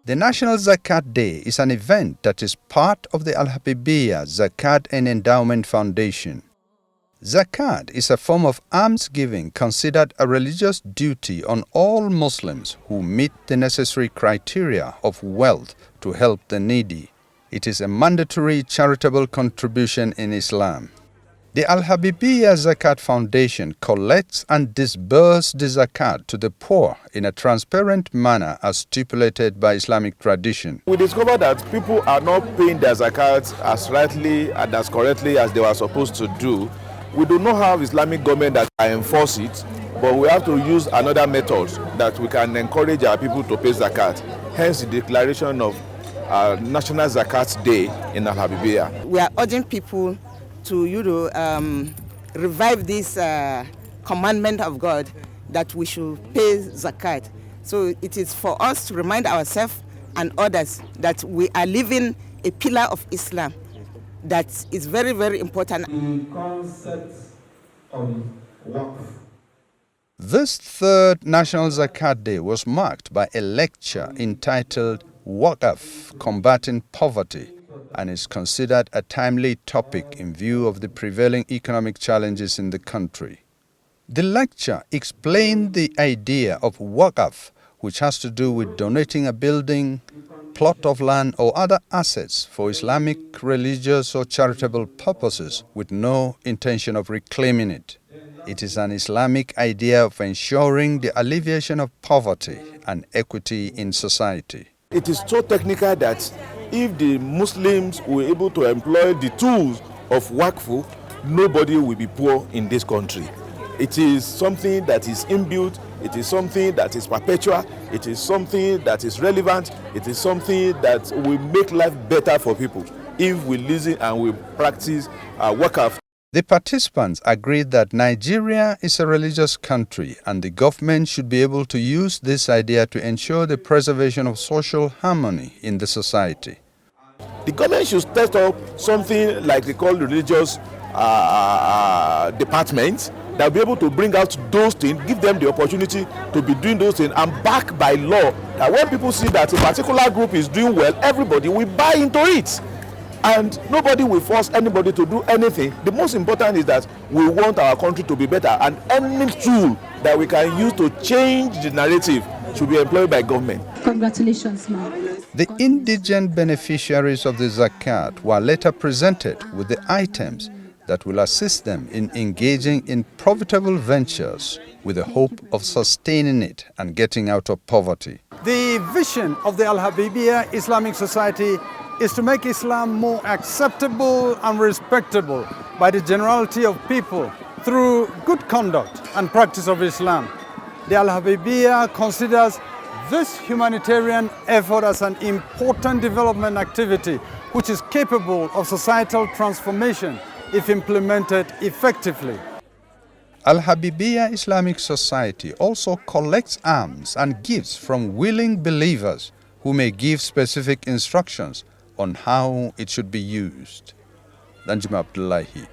The National Zakat Day is an event that is part of the AL-HABIBIYYAH Zakat and Endowment Foundation. Zakat is a form of almsgiving considered a religious duty on all Muslims who meet the necessary criteria of wealth to help the needy. It is a mandatory charitable contribution in Islam. The AL-HABIBIYYAH Zakat Foundation collects and disburses the zakat to the poor in a transparent manner as stipulated by Islamic tradition. We discovered that people are not paying their zakat as rightly and as correctly as they were supposed to do. We do not have Islamic government that can enforce it, but we have to use another method that we can encourage our people to pay zakat. Hence the declaration of National Zakat Day in Al-Habibiyah. We are urging people to revive this commandment of God that we should pay zakat. So it is for us to remind ourselves and others that we are living a pillar of Islam that is very, very important. The concept on waqf. This third National Zakat Day was marked by a lecture entitled Waqf, Combating Poverty, and is considered a timely topic in view of the prevailing economic challenges in the country. The lecture explained the idea of waqf, which has to do with donating a building, plot of land or other assets for Islamic, religious or charitable purposes with no intention of reclaiming it. It is an Islamic idea of ensuring the alleviation of poverty and equity in society. It is so technical that if the Muslims were able to employ the tools of waqf, nobody will be poor in this country. It is something that is inbuilt, it is something that is perpetual, it is something that is relevant, it is something that will make life better for people if we listen and we practice waqf. The participants agreed that Nigeria is a religious country and the government should be able to use this idea to ensure the preservation of social harmony in the society. The government should set up something like they call religious departments that will be able to bring out those things, give them the opportunity to be doing those things, and back by law that when people see that a particular group is doing well, everybody will buy into it. And nobody will force anybody to do anything. The most important is that we want our country to be better, and any tool that we can use to change the narrative should be employed by government. Congratulations, ma'am. The indigent beneficiaries of the zakat were later presented with the items that will assist them in engaging in profitable ventures with the hope of sustaining it and getting out of poverty. The vision of the Al-Habibiyyah Islamic Society is to make Islam more acceptable and respectable by the generality of people through good conduct and practice of Islam. The Al-Habibiyyah considers this humanitarian effort as an important development activity which is capable of societal transformation if implemented effectively. Al-Habibiyyah Islamic Society also collects alms and gifts from willing believers who may give specific instructions on how it should be used. Danjuma Abdullahi.